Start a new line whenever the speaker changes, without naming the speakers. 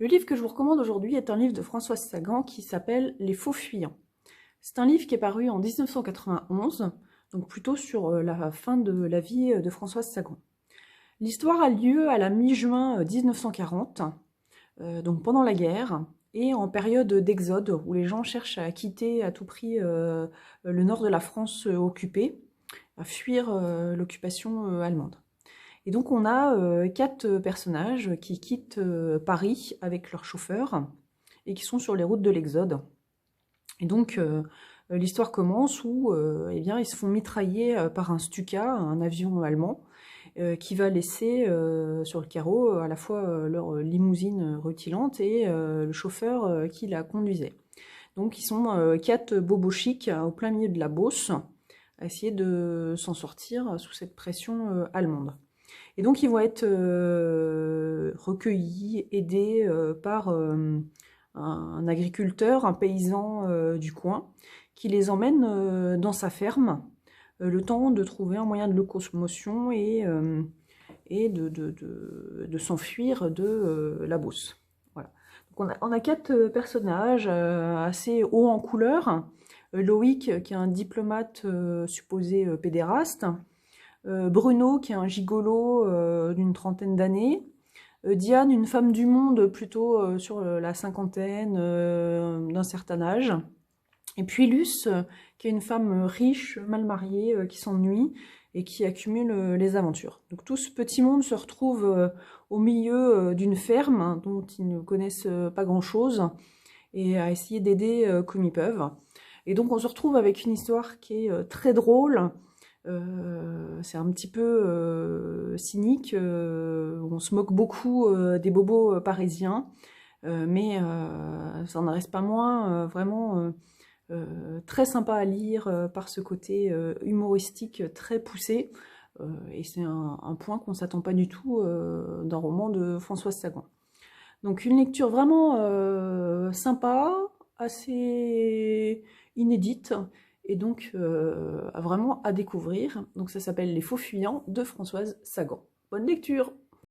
Le livre que je vous recommande aujourd'hui est un livre de Françoise Sagan qui s'appelle Les Faux Fuyants. C'est un livre qui est paru en 1991, donc plutôt sur la fin de la vie de Françoise Sagan. L'histoire a lieu à la mi-juin 1940, donc pendant la guerre, et en période d'exode, où les gens cherchent à quitter à tout prix le nord de la France occupée, à fuir l'occupation allemande. Et donc on a 4 personnages qui quittent Paris avec leur chauffeur et qui sont sur les routes de l'Exode. Et donc l'histoire commence où eh bien, ils se font mitrailler par un Stuka, un avion allemand, qui va laisser sur le carreau à la fois leur limousine rutilante et le chauffeur qui la conduisait. Donc ils sont 4 bobos chics au plein milieu de la Beauce à essayer de s'en sortir sous cette pression allemande. Et donc ils vont être recueillis, aidés par un agriculteur, un paysan du coin, qui les emmène dans sa ferme, le temps de trouver un moyen de locomotion et de s'enfuir de la Beauce. Voilà. Donc on a 4 personnages assez hauts en couleur. Loïc, qui est un diplomate supposé pédéraste. Bruno, qui est un gigolo d'une trentaine d'années. Diane, une femme du monde plutôt sur la cinquantaine, d'un certain âge. Et puis Luce, qui est une femme riche, mal mariée, qui s'ennuie et qui accumule les aventures. Donc tout ce petit monde se retrouve au milieu d'une ferme dont ils ne connaissent pas grand-chose et à essayer d'aider comme ils peuvent. Et donc on se retrouve avec une histoire qui est très drôle. C'est un petit peu cynique, on se moque beaucoup des bobos parisiens, mais ça n'en reste pas moins vraiment très sympa à lire par ce côté humoristique très poussé, et c'est un point qu'on ne s'attend pas du tout d'un roman de Françoise Sagan. Donc une lecture vraiment sympa, assez inédite, et donc vraiment à découvrir. Donc ça s'appelle Les Faux Fuyants de Françoise Sagan. Bonne lecture!